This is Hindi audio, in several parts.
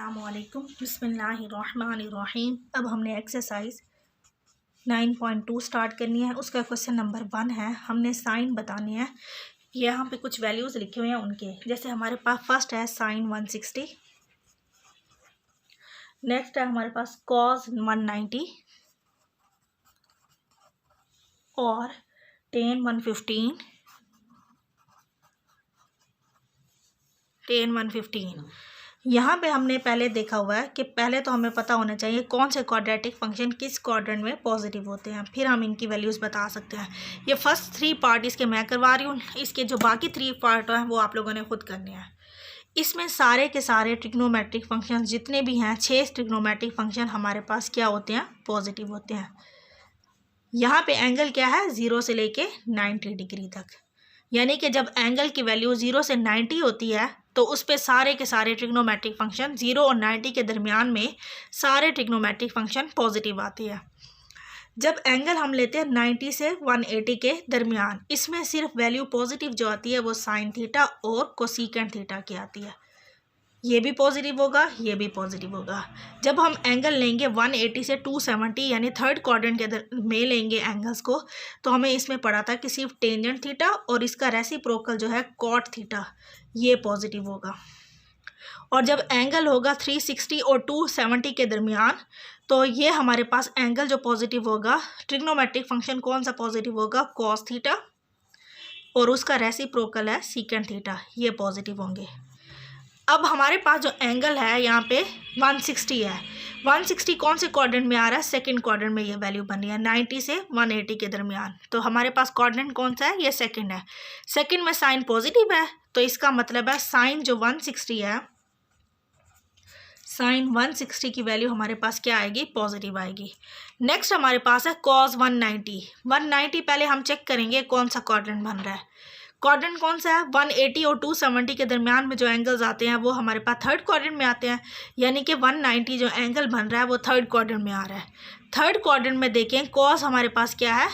अस्सलामुअलैकुम बिस्मिल्लाहिर्रहमानिर्रहीम। अब हमने एक्सरसाइज 9.2 स्टार्ट करनी है। उसका क्वेश्चन नंबर 1 है, हमने साइन बताने हैं। यहाँ पे कुछ वैल्यूज़ लिखे हुए हैं उनके, जैसे हमारे पास फर्स्ट है साइन 160, नेक्स्ट है हमारे पास कॉस 190 और टेन 115। यहाँ पे हमने पहले देखा हुआ है कि पहले तो हमें पता होना चाहिए कौन से क्वाड्रेटिक फंक्शन किस क्वाड्रेंट में पॉजिटिव होते हैं, फिर हम इनकी वैल्यूज़ बता सकते हैं। ये फर्स्ट 3 पार्ट इसके मैं करवा रही हूँ, इसके जो बाकी 3 पार्ट हैं वो आप लोगों ने खुद करने हैं। इसमें सारे के सारे ट्रिग्नोमेट्रिक फंक्शन जितने भी हैं, 6 ट्रिग्नोमेट्रिक फंक्शन हमारे पास क्या होते हैं, पॉजिटिव होते हैं। यहाँ पे एंगल क्या है, 0 से लेके 90 डिग्री तक, यानी कि जब एंगल की वैल्यू 0 से 90 होती है तो उस पे सारे के सारे ट्रिग्नोमेट्रिक फंक्शन 0 और 90 के दरमियान में सारे ट्रिग्नोमेट्रिक फंक्शन पॉजिटिव आते हैं। जब एंगल हम लेते हैं 90 से 180 के दरमियान, इसमें सिर्फ वैल्यू पॉजिटिव जो आती है वो साइन थीटा और कोसेकेंट थीटा की आती है। ये भी पॉजिटिव होगा, ये भी पॉजिटिव होगा। जब हम एंगल लेंगे 180 से 270 यानी थर्ड क्वाड्रेंट के में लेंगे एंगल्स को, तो हमें इसमें पड़ा था कि सिर्फ टेंजेंट थीटा और इसका रेसिप्रोकल जो है कॉट थीटा, ये पॉजिटिव होगा। और जब एंगल होगा 360 और 270 के दरमियान, तो ये हमारे पास एंगल जो पॉजिटिव होगा, ट्रिग्नोमेट्रिक फंक्शन कौन सा पॉजिटिव होगा, कॉस थीटा, और उसका रेसिप्रोकल है सीकेंट थीटा, ये पॉजिटिव होंगे। अब हमारे पास जो एंगल है यहाँ पे 160 है। 160 कौन से क्वाड्रेंट में आ रहा है, सेकंड क्वाड्रेंट में ये वैल्यू बनी है 90 से 180 के दरमियान। तो हमारे पास क्वाड्रेंट कौन सा है, ये सेकंड है। सेकंड में साइन पॉजिटिव है, तो इसका मतलब है साइन जो 160 है, साइन 160 की वैल्यू हमारे पास क्या आएगी, पॉजिटिव आएगी। नेक्स्ट हमारे पास है कॉस 190। 190 पहले हम चेक करेंगे कौन सा क्वाड्रेंट बन रहा है। क्वाड्रेंट कौन सा है, 180 और 270 के दरमियान में जो एंगल्स आते हैं वो हमारे पास थर्ड क्वाड्रेंट में आते हैं, यानी कि 190 जो एंगल बन रहा है वो थर्ड क्वाड्रेंट में आ रहा है। थर्ड क्वाड्रेंट में देखें कॉस हमारे पास क्या है,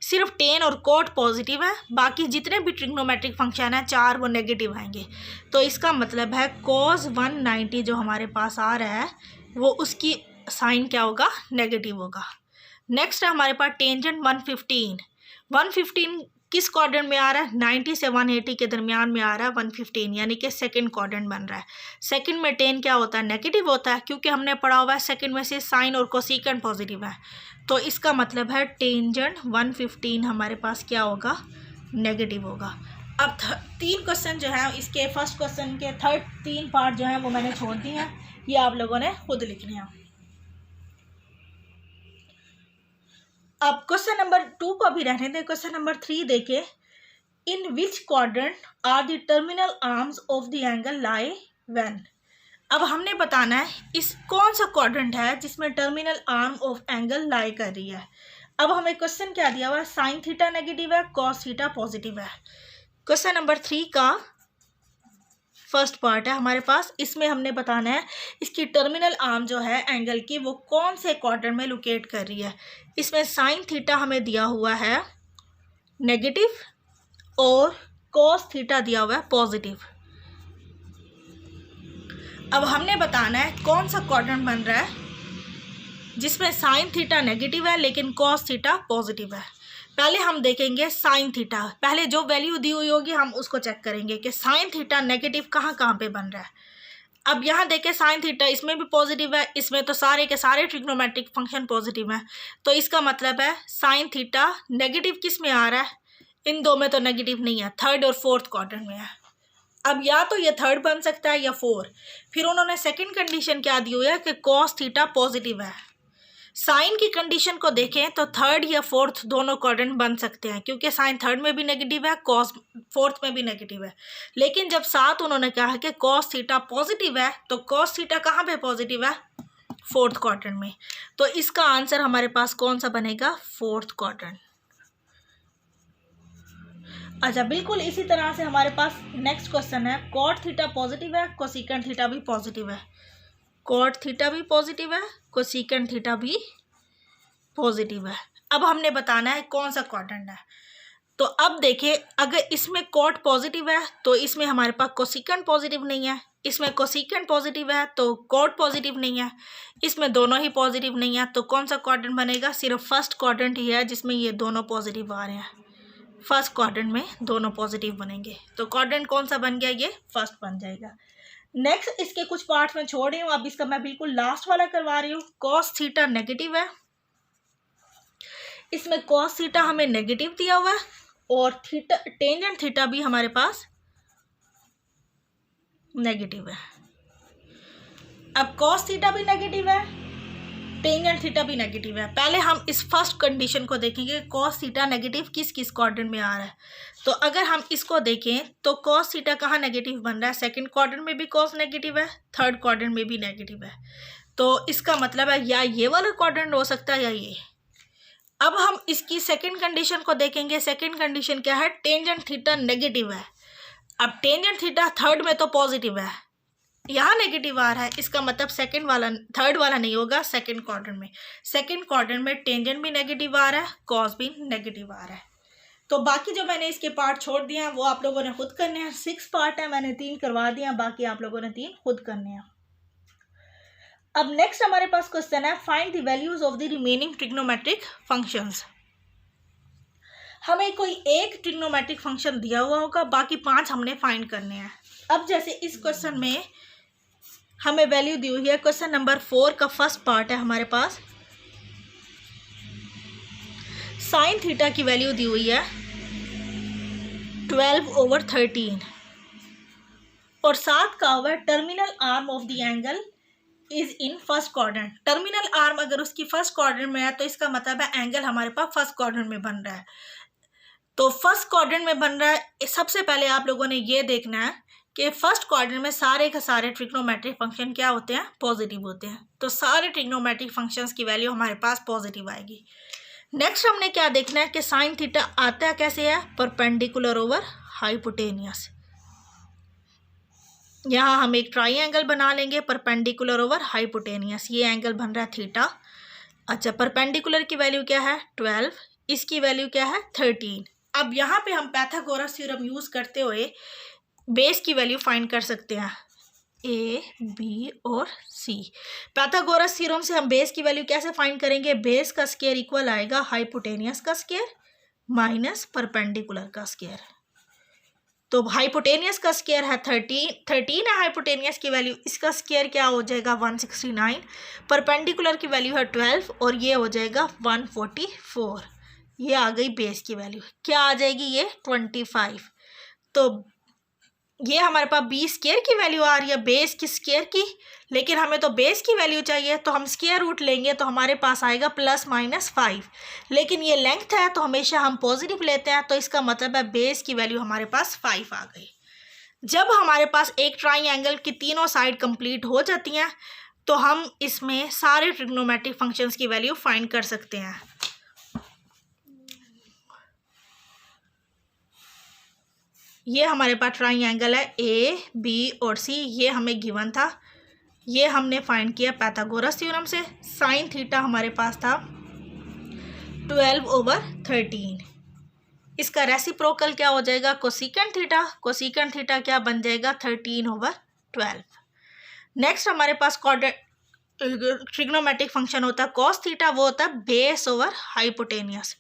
सिर्फ टेन और कोट पॉजिटिव है, बाकी जितने भी ट्रिग्नोमेट्रिक फंक्शन है 4 वो नेगेटिव आएंगे। तो इसका मतलब है कॉस 190 जो हमारे पास आ रहा है वो उसकी साइन क्या होगा, नेगेटिव होगा। नेक्स्ट है हमारे पास टेंजेंट 115। 115 किस क्वाड्रेंट में आ रहा है, 90 से 180 के दरमियान में आ रहा है 115, यानी कि सेकंड क्वाड्रेंट बन रहा है। सेकंड में टेन क्या होता है, नेगेटिव होता है, क्योंकि हमने पढ़ा हुआ है सेकंड में से साइन और कोसेकेंट पॉजिटिव है। तो इसका मतलब है टेंजेंट 115 हमारे पास क्या होगा, नेगेटिव होगा। अब 3 क्वेश्चन जो है इसके फर्स्ट क्वेश्चन के थर्ड 3 पार्ट जो है वो मैंने छोड़ दिए हैं, ये आप लोगों ने खुद लिखने हैं। अब क्वेश्चन नंबर 2 को अभी रहने दें, क्वेश्चन नंबर 3 देखें। In which quadrant are the terminal arms of the angle lie when. अब हमने बताना है इस कौन सा क्वाड्रेंट है जिसमें टर्मिनल आर्म ऑफ एंगल लाई कर रही है। अब हमें क्वेश्चन क्या दिया हुआ है, साइन थीटा नेगेटिव है, कॉस थीटा पॉजिटिव है। क्वेश्चन नंबर 3 का फर्स्ट पार्ट है हमारे पास, इसमें हमने बताना है इसकी टर्मिनल आर्म जो है एंगल की वो कौन से क्वाड्रेंट में लोकेट कर रही है। इसमें साइन थीटा हमें दिया हुआ है नेगेटिव और कॉस थीटा दिया हुआ है पॉजिटिव। अब हमने बताना है कौन सा क्वाड्रेंट बन रहा है जिसमें साइन थीटा नेगेटिव है लेकिन कॉस थीटा पॉजिटिव है। पहले हम देखेंगे साइन थीटा, पहले जो वैल्यू दी हुई होगी हम उसको चेक करेंगे कि साइन थीटा नेगेटिव कहाँ कहाँ पे बन रहा है। अब यहाँ देखें साइन थीटा इसमें भी पॉजिटिव है, इसमें तो सारे के सारे ट्रिग्नोमेट्रिक फंक्शन पॉजिटिव हैं, तो इसका मतलब है साइन थीटा नेगेटिव किस में आ रहा है, इन दो में तो नेगेटिव नहीं है, थर्ड और फोर्थ क्वाड्रेंट में है। अब या तो ये थर्ड बन सकता है या 4। फिर उन्होंने सेकेंड कंडीशन क्या दी हुई है कि कॉस थीटा पॉजिटिव है। साइन की कंडीशन को देखें तो थर्ड या फोर्थ दोनों क्वाड्रेंट बन सकते हैं, क्योंकि साइन थर्ड में भी नेगेटिव है, कॉस फोर्थ में भी नेगेटिव है। लेकिन जब साथ उन्होंने कहा कि कॉस थीटा पॉजिटिव है, तो कॉस थीटा कहाँ पे पॉजिटिव है, फोर्थ क्वाड्रेंट में। तो इसका आंसर हमारे पास कौन सा बनेगा, फोर्थ क्वाड्रेंट। अच्छा, बिल्कुल इसी तरह से हमारे पास नेक्स्ट क्वेश्चन है, कॉट थीटा पॉजिटिव है, कोसेकेंट थीटा भी पॉजिटिव है। कॉट थीटा भी पॉजिटिव है, कोसेकेंट थीटा भी पॉजिटिव है। अब हमने बताना है कौन सा क्वाड्रेंट है। तो अब देखिए, अगर इसमें कॉट पॉजिटिव है तो इसमें हमारे पास कोसिकेंट पॉजिटिव नहीं है, इसमें कोसिकेंट पॉजिटिव है तो कॉट पॉजिटिव नहीं है, इसमें दोनों ही पॉजिटिव नहीं है, तो कौन सा क्वाड्रेंट बनेगा? सिर्फ फर्स्ट क्वाड्रेंट ही है जिसमें ये दोनों पॉजिटिव आ रहे हैं, फर्स्ट क्वाड्रेंट में दोनों पॉजिटिव बनेंगे। तो क्वाड्रेंट कौन सा बन गया? ये फर्स्ट बन जाएगा। नेक्स्ट इसके कुछ पार्ट्स में छोड़ रही हूँ, अब इसका मैं बिल्कुल लास्ट वाला करवा रही हूँ। कॉस थीटा नेगेटिव है, इसमें कॉस थीटा हमें नेगेटिव दिया हुआ है और थीटा टेंजेंट थीटा भी हमारे पास नेगेटिव है। अब कॉस थीटा भी नेगेटिव है, टेंजेंट थीटा भी नेगेटिव है। पहले हम इस फर्स्ट कंडीशन को देखेंगे, कॉस थीटा नेगेटिव किस किस क्वाड्रेंट में आ रहा है। तो अगर हम इसको देखें तो कॉस थीटा कहाँ नेगेटिव बन रहा है? सेकंड क्वाड्रेंट में भी कॉस नेगेटिव है, थर्ड क्वाड्रेंट में भी नेगेटिव है। तो इसका मतलब है या ये वाला क्वाड्रेंट हो सकता है या ये। अब हम इसकी सेकंड कंडीशन को देखेंगे। सेकंड कंडीशन क्या है? टेंजेंट थीटा नेगेटिव है। अब टेंजेंट थीटा थर्ड में तो पॉजिटिव है, यहाँ नेगेटिव आ रहा है, इसका मतलब सेकंड वाला थर्ड वाला नहीं होगा, सेकंड क्वाड्रेंट में। सेकंड क्वाड्रेंट में टेंजेंट भी नेगेटिव आ रहा है, कॉस भी नेगेटिव आ रहा है। तो बाकी जो मैंने इसके पार्ट छोड़ दिए हैं वो आप लोगों ने खुद करने हैं। 6 पार्ट है, मैंने 3 करवा दिए हैं, बाकी आप लोगों ने 3 खुद करने हैं। अब नेक्स्ट हमारे पास क्वेश्चन है, find the values of the remaining trigonometric functions. हमें कोई एक ट्रिग्नोमेट्रिक फंक्शन दिया हुआ होगा, बाकी 5 हमने फाइंड करने हैं। अब जैसे इस क्वेश्चन में हमें वैल्यू दी हुई है, क्वेश्चन नंबर 4 का फर्स्ट पार्ट है हमारे पास, साइन थीटा की वैल्यू दी हुई है 12/13 और साथ का हुआ terminal arm of the angle is in first quadrant. Terminal arm अगर उसकी फर्स्ट क्वाड्रेंट में है तो इसका मतलब है एंगल हमारे पास फर्स्ट क्वाड्रेंट में बन रहा है। तो फर्स्ट क्वाड्रेंट में बन रहा है, सबसे पहले आप लोगों ने ये देखना है कि फर्स्ट क्वाड्रेंट में सारे के सारे ट्रिग्नोमेट्रिक फंक्शन क्या होते हैं? पॉजिटिव होते हैं। तो सारे ट्रिग्नोमेट्रिक फंक्शंस की वैल्यू हमारे पास पॉजिटिव आएगी। नेक्स्ट हमने क्या देखना है कि साइन थीटा आता है कैसे है? Perpendicular over hypotenuse. यहाँ हम एक ट्राइंगल बना लेंगे परपेंडिकुलर ओवर हाइपोटेनियस, ये एंगल बन रहा है थीटा। अच्छा, परपेंडिकुलर की वैल्यू क्या है? 12, इसकी वैल्यू क्या है? 13। अब यहाँ पे हम पाइथागोरस थ्योरम यूज़ करते हुए बेस की वैल्यू फाइंड कर सकते हैं, ए बी और सी। पाइथागोरस थ्योरम से हम बेस की वैल्यू कैसे फाइंड करेंगे? बेस का स्क्वायर इक्वल आएगा हाइपोटेनियस का स्क्वायर माइनस परपेंडिकुलर का स्क्वायर। तो हाइपोटेनियस का स्क्वायर है 13 है हाइपोटेनियस की वैल्यू, इसका स्क्वायर क्या हो जाएगा? 169। परपेंडिकुलर की वैल्यू है 12 और ये हो जाएगा 144। ये आ गई बेस की वैल्यू, क्या आ जाएगी? ये 25। तो ये हमारे पास बी स्क्वायर की वैल्यू आ रही है बेस की स्क्वायर की, लेकिन हमें तो बेस की वैल्यू चाहिए, तो हम स्क्वायर रूट लेंगे तो हमारे पास आएगा +-5। लेकिन ये लेंथ है तो हमेशा हम पॉजिटिव लेते हैं, तो इसका मतलब है बेस की वैल्यू हमारे पास 5 आ गई। जब हमारे पास एक ट्राइंगल की तीनों साइड कंप्लीट हो जाती हैं तो हम इसमें सारे ट्रिग्नोमेट्रिक फंक्शंस की वैल्यू फाइंड कर सकते हैं। ये हमारे पास ट्राइंगल है ए बी और सी, ये हमें गिवन था, ये हमने फाइंड किया पाइथागोरस थ्योरम से। साइन थीटा हमारे पास था 12/13, इसका रेसिप्रोकल क्या हो जाएगा? Cosecant theta. कोसिकेंट थीटा क्या बन जाएगा? 13/12। नेक्स्ट हमारे पास ट्रिग्नोमेट्रिक फंक्शन होता है कॉस थीटा, वो होता है बेस ओवर हाइपोटेनियस।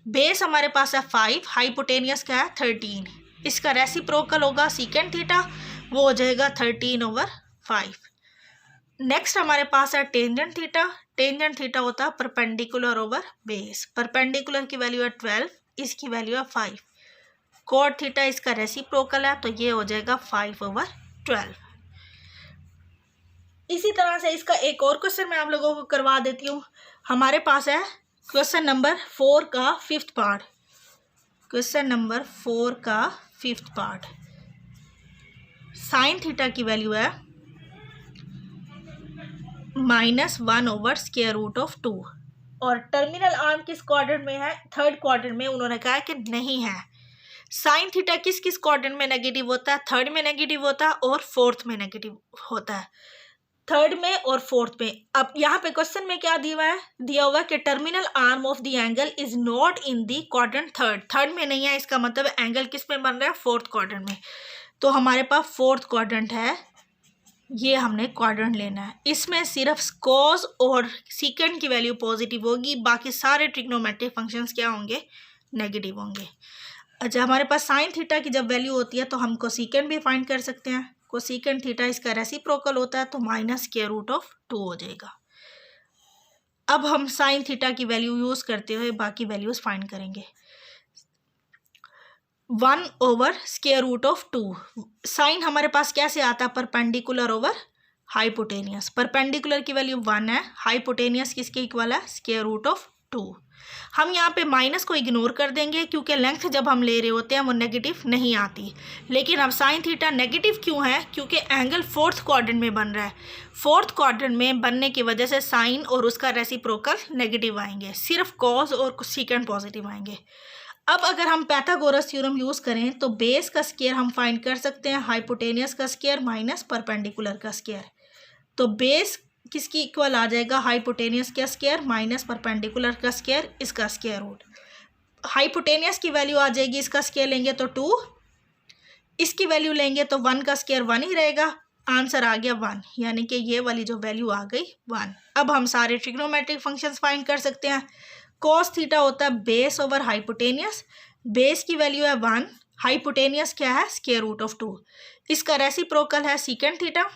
बेस हमारे पास है 5, हाइपोटेनियस क्या है? 13, इसका रेसिप्रोकल होगा सीकेंट थीटा, वो हो जाएगा 13/5। नेक्स्ट हमारे पास है टेंजेंट थीटा। टेंजेंट थीटा होता है परपेंडिकुलर ओवर बेस। परपेंडिकुलर की वैल्यू है 12, इसकी वैल्यू है 5। कॉट थीटा इसका रेसिप्रोकल है तो ये हो जाएगा 5/12। इसी तरह से इसका एक और क्वेश्चन मैं आप लोगों को करवा देती हूँ। हमारे पास है क्वेश्चन नंबर 4 का 5th पार्ट। क्वेश्चन नंबर 4 का 5th पार्ट, साइन थीटा की वैल्यू है -1/√2 और टर्मिनल आर्म किस क्वाड्रेंट में है? थर्ड क्वाड्रेंट में। उन्होंने कहा कि नहीं है। साइन थीटा किस किस क्वाड्रेंट में नेगेटिव होता है? थर्ड में नेगेटिव होता है और फोर्थ में नेगेटिव होता है। थर्ड में और फोर्थ में। अब यहाँ पे क्वेश्चन में क्या दिया हुआ है कि terminal arm of the angle is not in the quadrant third में नहीं है, इसका मतलब एंगल किस में बन रहा है, फोर्थ क्वाड्रेंट में। तो हमारे पास फोर्थ क्वाड्रेंट है, ये हमने क्वाड्रेंट लेना है। इसमें सिर्फ कॉस और सीकेंड की वैल्यू पॉजिटिव होगी, बाकी सारे ट्रिग्नोमेट्रिक फंक्शंस क्या होंगे, नेगेटिव होंगे। अच्छा, हमारे पास साइन थीटा की जब वैल्यू होती है तो हम कोसेकेंड भी फाइंड कर सकते हैं। कोसेकेंड थीटा इसका रेसिप्रोकल होता है, तो -√2 हो जाएगा। अब हम साइन थीटा की वैल्यू यूज करते हुए बाकी वैल्यूज फाइंड करेंगे। 1/√2 साइन हमारे पास कैसे आता है, परपेंडिकुलर ओवर हाइपोटेनियस। परपेंडिकुलर की वैल्यू 1 है, हाइपोटेनियस किसके इक्वल है, √2। हम यहाँ पे माइनस को इग्नोर कर देंगे क्योंकि लेंथ जब हम ले रहे होते हैं वो नेगेटिव नहीं आती। लेकिन अब साइन थीटा नेगेटिव क्यों है, क्योंकि एंगल फोर्थ क्वाड्रेंट में बन रहा है। फोर्थ क्वाड्रेंट में बनने की वजह से साइन और उसका रेसिप्रोकल नेगेटिव आएंगे, सिर्फ कॉस और सीकेंड पॉजिटिव आएंगे। अब अगर हम पाइथागोरस थ्योरम यूज़ करें तो बेस का स्क्वायर हम फाइंड कर सकते हैं, हाइपोटेनियस का स्क्वायर माइनस परपेंडिकुलर का स्क्वायर। तो बेस किसकी इक्वल आ जाएगा, हाइपोटेनियस का स्क्वायर माइनस परपेंडिकुलर का स्क्वायर, इसका स्क्वायर रूट। हाइपोटेनियस की वैल्यू आ जाएगी, इसका स्क्वायर लेंगे तो 2, इसकी वैल्यू लेंगे तो 1 का स्क्वायर 1 ही रहेगा, आंसर आ गया 1, यानी कि ये वाली जो वैल्यू आ गई 1। अब हम सारे ट्रिग्नोमेट्रिक फंक्शंस फाइंड कर सकते हैं। कॉस थीटा होता है बेस ओवर हाइपोटेनियस, बेस की वैल्यू है 1, हाइपोटेनियस क्या है, √2। इसका रेसिप्रोकल है सीकेंड थीटा,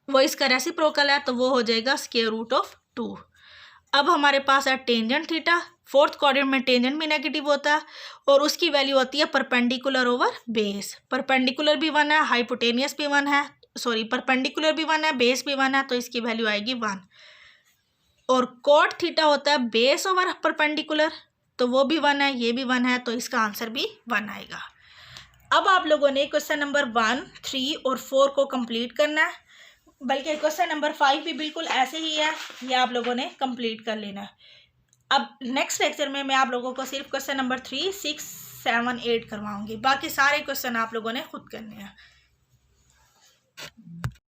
वो इसका रेसिप्रोकल है तो वो हो जाएगा √2। अब हमारे पास है टेंजेंट थीटा, फोर्थ क्वाड्रेंट में टेंजेंट भी नेगेटिव होता है और उसकी वैल्यू होती है परपेंडिकुलर ओवर बेस। परपेंडिकुलर भी 1 है, हाइपोटेनियस भी 1 है, परपेंडिकुलर भी 1 है, बेस भी 1 है, तो इसकी वैल्यू आएगी 1। और कॉट थीटा होता है बेस ओवर परपेंडिकुलर, तो वो भी 1 है, ये भी 1 है, तो इसका आंसर भी 1 आएगा। अब आप लोगों ने क्वेश्चन नंबर 1, 3 और 4 को कंप्लीट करना है, बल्कि क्वेश्चन नंबर 5 भी बिल्कुल ऐसे ही है, ये आप लोगों ने कंप्लीट कर लेना है। अब नेक्स्ट लेक्चर में मैं आप लोगों को सिर्फ क्वेश्चन नंबर 3, 6, 7, 8 करवाऊंगी, बाकी सारे क्वेश्चन आप लोगों ने खुद करने हैं।